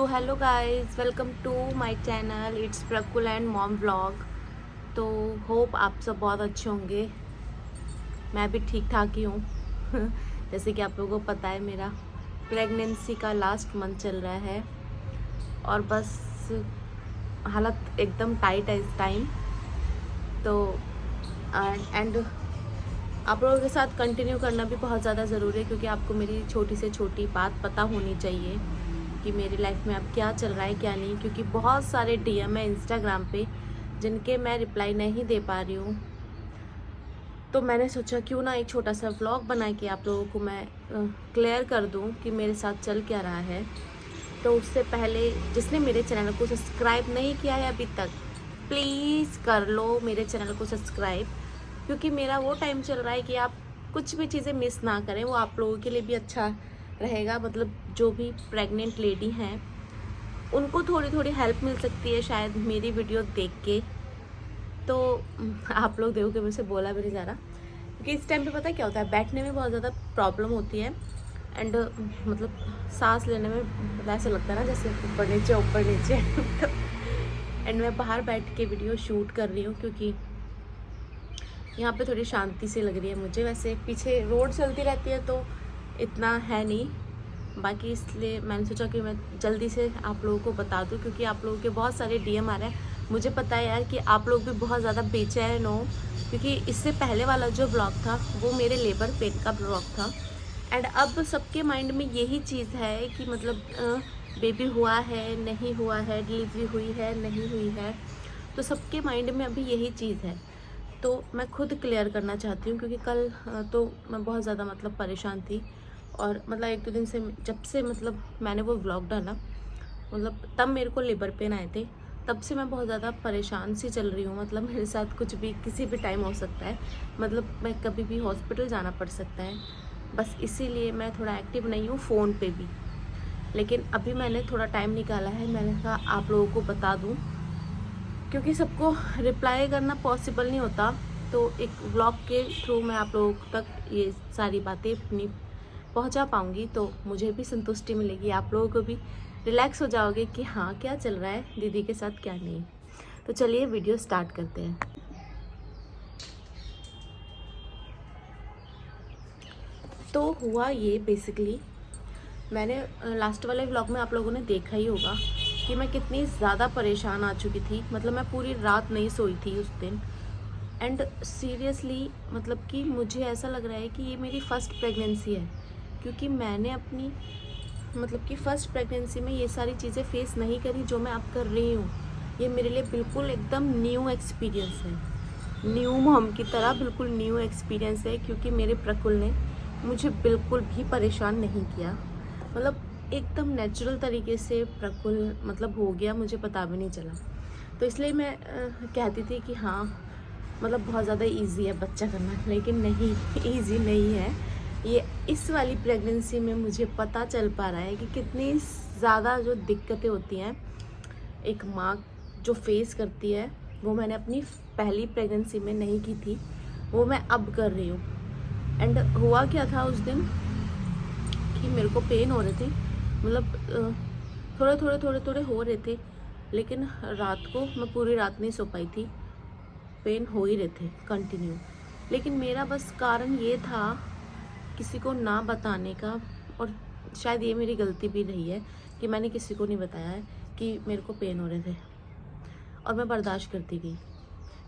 So hello guys, welcome to my channel. It's Prakul and mom vlog. तो hope आप सब बहुत अच्छे होंगे। मैं भी ठीक ठाक ही हूँ। जैसे कि आप लोगों को पता है, मेरा प्रेगनेंसी का लास्ट मंथ चल रहा है और बस हालत एकदम टाइट है इस टाइम। तो एंड आप लोगों के साथ कंटिन्यू करना भी बहुत ज़्यादा ज़रूरी है, क्योंकि आपको मेरी छोटी से छोटी बात पता होनी चाहिए कि मेरी लाइफ में अब क्या चल रहा है क्या नहीं। क्योंकि बहुत सारे डीएम है इंस्टाग्राम पे जिनके मैं रिप्लाई नहीं दे पा रही हूँ। तो मैंने सोचा क्यों ना एक छोटा सा व्लॉग बना के आप लोगों को मैं क्लियर कर दूँ कि मेरे साथ चल क्या रहा है। तो उससे पहले जिसने मेरे चैनल को सब्सक्राइब नहीं किया है अभी तक, प्लीज़ कर लो मेरे चैनल को सब्सक्राइब, क्योंकि मेरा वो टाइम चल रहा है कि आप कुछ भी चीज़ें मिस ना करें। वो आप लोगों के लिए भी अच्छा रहेगा। मतलब जो भी प्रेग्नेंट लेडी हैं उनको थोड़ी थोड़ी हेल्प मिल सकती है शायद मेरी वीडियो देख के। तो आप लोग देखो कि मुझसे बोला भी नहीं जा रहा, क्योंकि इस टाइम पे पता है क्या होता है, बैठने में बहुत ज़्यादा प्रॉब्लम होती है। एंड मतलब सांस लेने में मतलब ऐसा लगता है ना जैसे ऊपर नीचे। एंड मैं बाहर बैठ के वीडियो शूट कर रही हूँ, क्योंकि यहाँ पे थोड़ी शांति सी लग रही है मुझे। वैसे पीछे रोड चलती रहती है तो इतना है नहीं बाकी, इसलिए मैंने सोचा कि मैं जल्दी से आप लोगों को बता दूं, क्योंकि आप लोगों के बहुत सारे डीएम आ रहे हैं। मुझे पता है यार कि आप लोग भी बहुत ज़्यादा बेचैन हो, क्योंकि इससे पहले वाला जो ब्लॉग था वो मेरे लेबर पेन का ब्लॉग था। एंड अब सबके माइंड में यही चीज़ है कि मतलब बेबी हुआ है नहीं हुआ है, डिलीवरी हुई है नहीं हुई है। तो सबके माइंड में अभी यही चीज़ है। तो मैं खुद क्लियर करना चाहती हूँ, क्योंकि कल तो मैं बहुत ज़्यादा मतलब परेशान थी। और मतलब एक दो दिन से जब से मतलब मैंने वो व्लॉग डाला, मतलब तब मेरे को लेबर पेन आए थे। तब से मैं बहुत ज़्यादा परेशान सी चल रही हूँ। मतलब मेरे साथ कुछ भी किसी भी टाइम हो सकता है, मतलब मैं कभी भी हॉस्पिटल जाना पड़ सकता है। बस इसीलिए मैं थोड़ा एक्टिव नहीं हूँ फ़ोन पे भी। लेकिन अभी मैंने थोड़ा टाइम निकाला है, मैंने कहा आप लोगों को बता दूँ, क्योंकि सबको रिप्लाई करना पॉसिबल नहीं होता। तो एक व्लॉग के थ्रू मैं आप लोगों तक ये सारी बातें अपनी पहुंचा पाऊंगी, तो मुझे भी संतुष्टि मिलेगी, आप लोगों को भी रिलैक्स हो जाओगे कि हाँ क्या चल रहा है दीदी के साथ क्या नहीं। तो चलिए वीडियो स्टार्ट करते हैं। तो हुआ ये बेसिकली, मैंने लास्ट वाले व्लॉग में आप लोगों ने देखा ही होगा कि मैं कितनी ज़्यादा परेशान आ चुकी थी। मतलब मैं पूरी रात नहीं सोई थी उस दिन। एंड सीरियसली मतलब कि मुझे ऐसा लग रहा है कि ये मेरी फ़र्स्ट प्रेगनेंसी है, क्योंकि मैंने अपनी मतलब कि फ़र्स्ट प्रेगनेंसी में ये सारी चीज़ें फेस नहीं करी जो मैं अब कर रही हूँ। ये मेरे लिए बिल्कुल एकदम न्यू एक्सपीरियंस है, न्यू मॉम की तरह बिल्कुल न्यू एक्सपीरियंस है। क्योंकि मेरे प्रकुल ने मुझे बिल्कुल भी परेशान नहीं किया। मतलब एकदम नेचुरल तरीके से प्रकुल मतलब हो गया, मुझे पता भी नहीं चला। तो इसलिए मैं कहती थी कि हाँ मतलब बहुत ज़्यादा इजी है बच्चा करना, लेकिन नहीं, इजी नहीं है ये। इस वाली प्रेगनेंसी में मुझे पता चल पा रहा है कि कितनी ज़्यादा जो दिक्कतें होती हैं एक माँ जो फेस करती है, वो मैंने अपनी पहली प्रेगनेंसी में नहीं की थी, वो मैं अब कर रही हूँ। एंड हुआ क्या था उस दिन कि मेरे को पेन हो रहे थे, मतलब थोड़े थोड़े हो रहे थे। लेकिन रात को मैं पूरी रात नहीं सो पाई थी, पेन हो ही रहे थे कंटिन्यू। लेकिन मेरा बस कारण ये था किसी को ना बताने का, और शायद ये मेरी गलती भी रही है कि मैंने किसी को नहीं बताया है कि मेरे को पेन हो रहे थे। और मैं बर्दाश्त करती गई,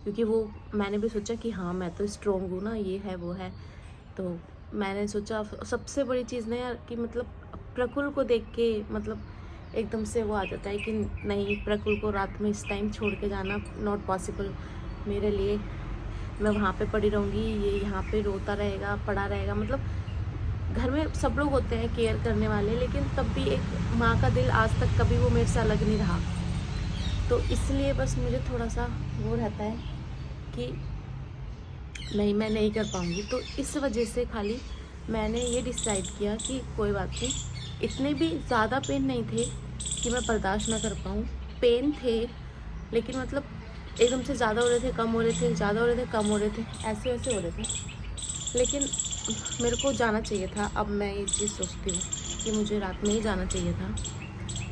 क्योंकि वो मैंने भी सोचा कि हाँ मैं तो स्ट्रॉन्ग हूँ ना, ये है वो है। तो मैंने सोचा सबसे बड़ी चीज़ ना यार कि मतलब प्रकुल को देख के मतलब एकदम से वो आ जाता है कि नहीं, प्रकुल को रात में इस टाइम छोड़ के जाना नॉट पॉसिबल मेरे लिए। मैं वहाँ पे पड़ी रहूँगी, ये यहाँ पे रोता रहेगा पड़ा रहेगा। मतलब घर में सब लोग होते हैं केयर करने वाले, लेकिन तब भी एक माँ का दिल आज तक कभी वो मेरे से अलग नहीं रहा। तो इसलिए बस मुझे थोड़ा सा वो रहता है कि नहीं, मैं नहीं कर पाऊँगी। तो इस वजह से खाली मैंने ये डिसाइड किया कि कोई बात नहीं, इतने भी ज़्यादा पेन नहीं थे कि मैं बर्दाश्त ना कर पाऊँ। पेन थे, लेकिन मतलब एकदम से ज़्यादा हो रहे थे कम हो रहे थे, ज़्यादा हो रहे थे कम हो रहे थे, ऐसे वैसे हो रहे थे। लेकिन मेरे को जाना चाहिए था। अब मैं ये चीज़ सोचती हूँ कि मुझे रात में ही जाना चाहिए था।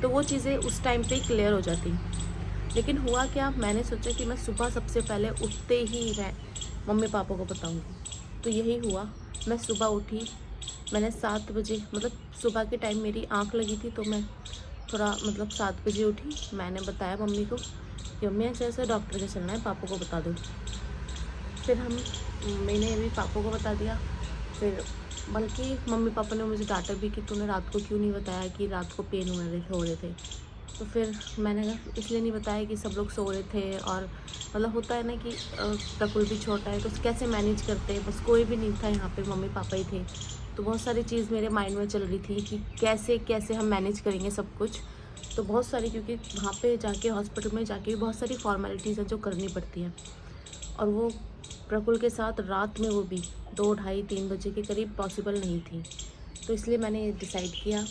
तो वो चीज़ें उस टाइम पे क्लियर हो जाती। लेकिन हुआ क्या, मैंने सोचा कि मैं सुबह सबसे पहले उठते ही मैं मम्मी पापा को बताऊंगी। तो यही हुआ, मैं सुबह उठी, मैंने 7 बजे मतलब सुबह के टाइम मेरी आँख लगी थी, तो मैं थोड़ा मतलब 7 बजे उठी। मैंने बताया मम्मी को कि मम्मी ऐसे ऐसे डॉक्टर के चलना है, पापा को बता दो। फिर मैंने भी पापा को बता दिया। फिर बल्कि मम्मी पापा ने मुझे डांटा भी कि तूने रात को क्यों नहीं बताया कि रात को पेन हो रहे थे। तो फिर मैंने कहा इसलिए नहीं बताया कि सब लोग सो रहे थे, और मतलब होता है ना कि प्रकुल भी छोटा है तो कैसे मैनेज करते हैं, बस कोई भी नहीं था यहाँ पे, मम्मी पापा ही थे। तो बहुत सारी चीज़ मेरे माइंड में चल रही थी कि कैसे कैसे हम मैनेज करेंगे सब कुछ। तो बहुत सारी, क्योंकि वहाँ पे जाके हॉस्पिटल में जाके बहुत सारी फॉर्मेलिटीज़ हैं जो करनी पड़ती हैं, और वो प्रकुल के साथ रात में वो भी 2, ढाई, 3 बजे के करीब पॉसिबल नहीं थी। तो इसलिए मैंने डिसाइड किया।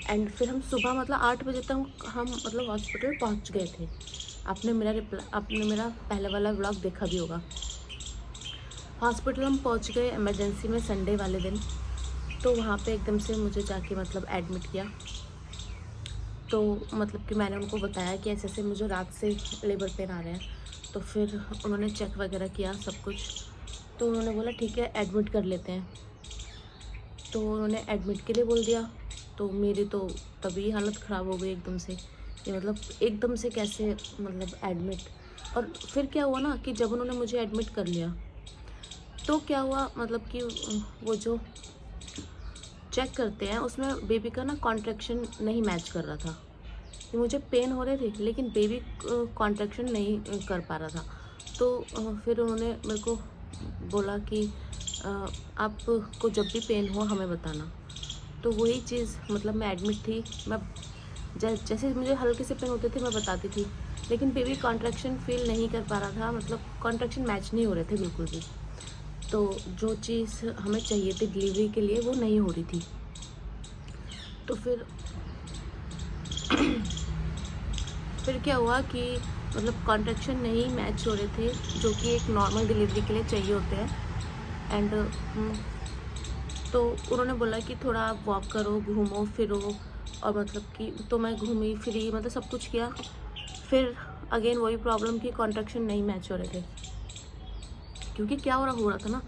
एंड फिर हम सुबह मतलब 8 बजे तक हम मतलब हॉस्पिटल पहुंच गए थे। आपने मेरा पहले वाला व्लॉग देखा भी होगा। हॉस्पिटल हम पहुंच गए इमरजेंसी में संडे वाले दिन। तो वहाँ पे एकदम से मुझे जाके मतलब एडमिट किया। तो मतलब कि मैंने उनको बताया कि ऐसे ऐसे मुझे रात से लेबर पेन आ रहे हैं। तो फिर उन्होंने चेक वगैरह किया सब कुछ। तो उन्होंने बोला ठीक है एडमिट कर लेते हैं। तो उन्होंने एडमिट के लिए बोल दिया। तो मेरी तो तभी हालत ख़राब हो गई एकदम से, कि मतलब एकदम से कैसे मतलब एडमिट। और फिर क्या हुआ ना कि जब उन्होंने मुझे एडमिट कर लिया तो क्या हुआ, मतलब कि वो जो चेक करते हैं उसमें बेबी का ना कॉन्ट्रैक्शन नहीं मैच कर रहा था। कि मुझे पेन हो रहे थे लेकिन बेबी कॉन्ट्रैक्शन नहीं कर पा रहा था। तो फिर उन्होंने मेरे को बोला कि आपको जब भी पेन हो हमें बताना। तो वही चीज़, मतलब मैं एडमिट थी, मैं जैसे मुझे हल्के से पेन होते थे मैं बताती थी, लेकिन बेबी कॉन्ट्रैक्शन फील नहीं कर पा रहा था, मतलब कॉन्ट्रैक्शन मैच नहीं हो रहे थे बिल्कुल भी। तो जो चीज़ हमें चाहिए थी डिलीवरी के लिए वो नहीं हो रही थी। तो फिर क्या हुआ कि मतलब कॉन्ट्रैक्शन नहीं मैच हो रहे थे जो कि एक नॉर्मल डिलीवरी के लिए चाहिए होते हैं। एंड तो उन्होंने बोला कि थोड़ा आप वॉक करो, घूमो फिरो, और मतलब कि तो मैं घूमी फिरी, मतलब सब कुछ किया। फिर अगेन वही प्रॉब्लम कि कॉन्ट्रैक्शन नहीं मैच हो रहे थे। क्योंकि क्या हो रहा था ना,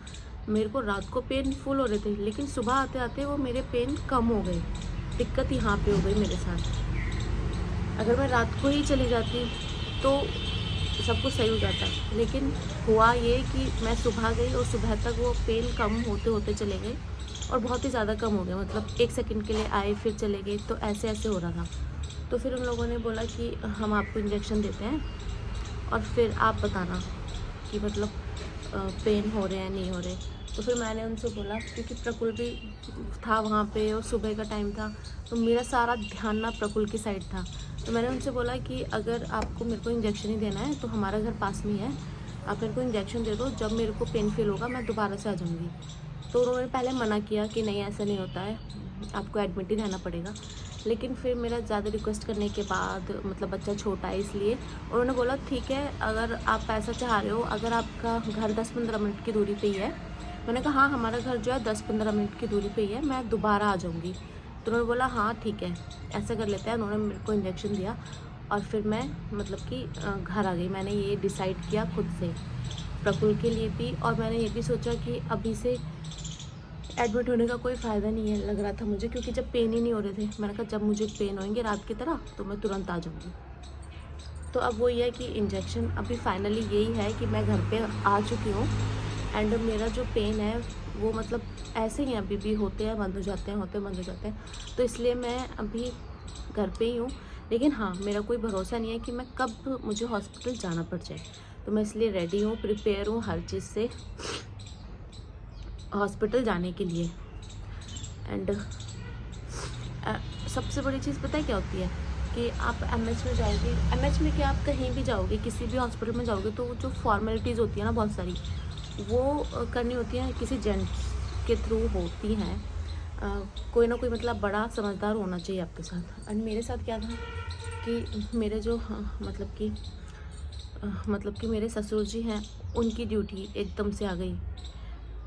मेरे को रात को पेन फुल हो रहे थे, लेकिन सुबह आते आते वो मेरे पेन कम हो गए। दिक्कत यहाँ पे हो गई मेरे साथ। अगर मैं रात को ही चली जाती तो सब कुछ सही हो जाता, लेकिन हुआ ये कि मैं सुबह गई और सुबह तक वो पेन कम होते होते चले गए, और बहुत ही ज़्यादा कम हो गया, मतलब 1 सेकंड के लिए आए फिर चले गए, तो ऐसे ऐसे हो रहा था। तो फिर उन लोगों ने बोला कि हम आपको इंजेक्शन देते हैं और फिर आप बताना कि मतलब पेन हो रहे हैं नहीं हो रहे। तो फिर मैंने उनसे बोला, क्योंकि प्रकुल भी था वहाँ पे और सुबह का टाइम था, तो मेरा सारा ध्यान ना प्रकुल की साइड था। तो मैंने उनसे बोला कि अगर आपको मेरे को इंजेक्शन ही देना है तो हमारा घर पास में ही है, आप मेरे को इंजेक्शन दे दो, जब मेरे को पेन फील होगा मैं दोबारा से आ जाऊँगी। तो उन्होंने पहले मना किया कि नहीं ऐसा नहीं होता है, आपको एडमिट ही रहना पड़ेगा। लेकिन फिर मेरा ज़्यादा रिक्वेस्ट करने के बाद, मतलब बच्चा छोटा है इसलिए उन्होंने बोला ठीक है अगर आप ऐसा चाह रहे हो, अगर आपका घर 10-15 मिनट की दूरी पे ही है। मैंने कहा हाँ हमारा घर जो है 10-15 मिनट की दूरी पे ही है, मैं दोबारा आ जाऊँगी। तो उन्होंने बोला हाँ ठीक है ऐसा कर लेते हैं। उन्होंने मेरे को इंजेक्शन दिया और फिर मैं मतलब कि घर आ गई। मैंने ये डिसाइड किया खुद से प्रकुल के लिए भी, और मैंने ये भी सोचा कि अभी से एडमिट होने का कोई फ़ायदा नहीं है लग रहा था मुझे, क्योंकि जब पेन ही नहीं हो रहे थे, मैंने कहा जब मुझे पेन होंगे रात की तरह तो मैं तुरंत आ जाऊँगी। तो अब वो ये है कि इंजेक्शन अभी फाइनली यही है कि मैं घर पे आ चुकी हूँ। एंड मेरा जो पेन है वो मतलब ऐसे ही अभी भी होते हैं बंद हो जाते हैं, होते बंद हो जाते हैं। तो इसलिए मैं अभी घर पे ही हूँ। लेकिन हाँ मेरा कोई भरोसा नहीं है कि मैं कब मुझे हॉस्पिटल जाना पड़ जाए, तो मैं इसलिए रेडी हूँ, प्रिपेयर हूँ हर चीज़ से हॉस्पिटल जाने के लिए। एंड सबसे बड़ी चीज़ पता है क्या होती है कि आप एमएच में जाओगे, एमएच में क्या आप कहीं भी जाओगे, किसी भी हॉस्पिटल में जाओगे, तो जो फॉर्मेलिटीज़ होती है ना बहुत सारी, वो करनी होती है किसी जेंट्स के थ्रू होती हैं। कोई ना कोई मतलब बड़ा समझदार होना चाहिए आपके साथ। एंड मेरे साथ क्या था कि मेरे जो मतलब कि मेरे ससुर जी हैं, उनकी ड्यूटी एकदम से आ गई,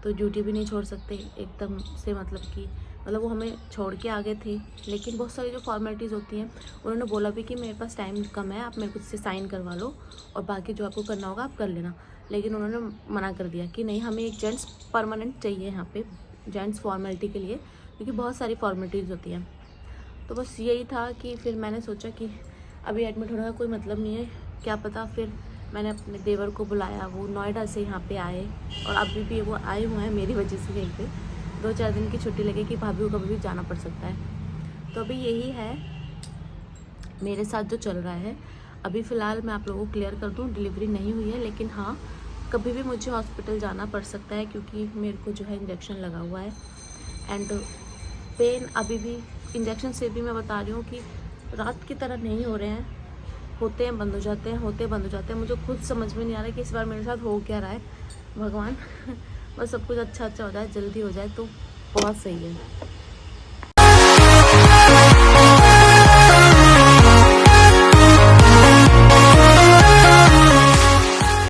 तो ड्यूटी भी नहीं छोड़ सकते एकदम से, मतलब कि मतलब वो हमें छोड़ के आ गए थे, लेकिन बहुत सारी जो फॉर्मेलिटीज़ होती हैं उन्होंने बोला भी कि मेरे पास टाइम कम है, आप मेरे को इससे साइन करवा लो और बाकी जो आपको करना होगा आप कर लेना। लेकिन उन्होंने मना कर दिया कि नहीं, हमें एक जेंट्स परमानेंट चाहिए यहाँ पे जेंट्स फॉर्मेलिटी के लिए, क्योंकि बहुत सारी फॉर्मेलिटीज़ होती हैं। तो बस यही था कि फिर मैंने सोचा कि अभी एडमिट होने का कोई मतलब नहीं है, क्या पता। फिर मैंने अपने देवर को बुलाया, वो नोएडा से यहाँ पे आए और अभी भी वो आए हुए हैं मेरी वजह से यहीं पे। 2-4 दिन की छुट्टी लगे कि भाभी को कभी भी जाना पड़ सकता है। तो अभी यही है मेरे साथ जो चल रहा है। अभी फ़िलहाल मैं आप लोगों को क्लियर कर दूँ, डिलीवरी नहीं हुई है, लेकिन हाँ कभी भी मुझे हॉस्पिटल जाना पड़ सकता है, क्योंकि मेरे को जो है इंजेक्शन लगा हुआ है। एंड पेन अभी भी इंजेक्शन से भी मैं बता रही हूँ कि रात की तरह नहीं हो रहे हैं, होते हैं बंद हो जाते हैं, होते बंद हो जाते हैं। मुझे खुद समझ में नहीं आ रहा है कि इस बार मेरे साथ हो क्या रहा है। भगवान बस सब कुछ अच्छा हो जाए, जल्दी हो जाए तो बहुत सही है।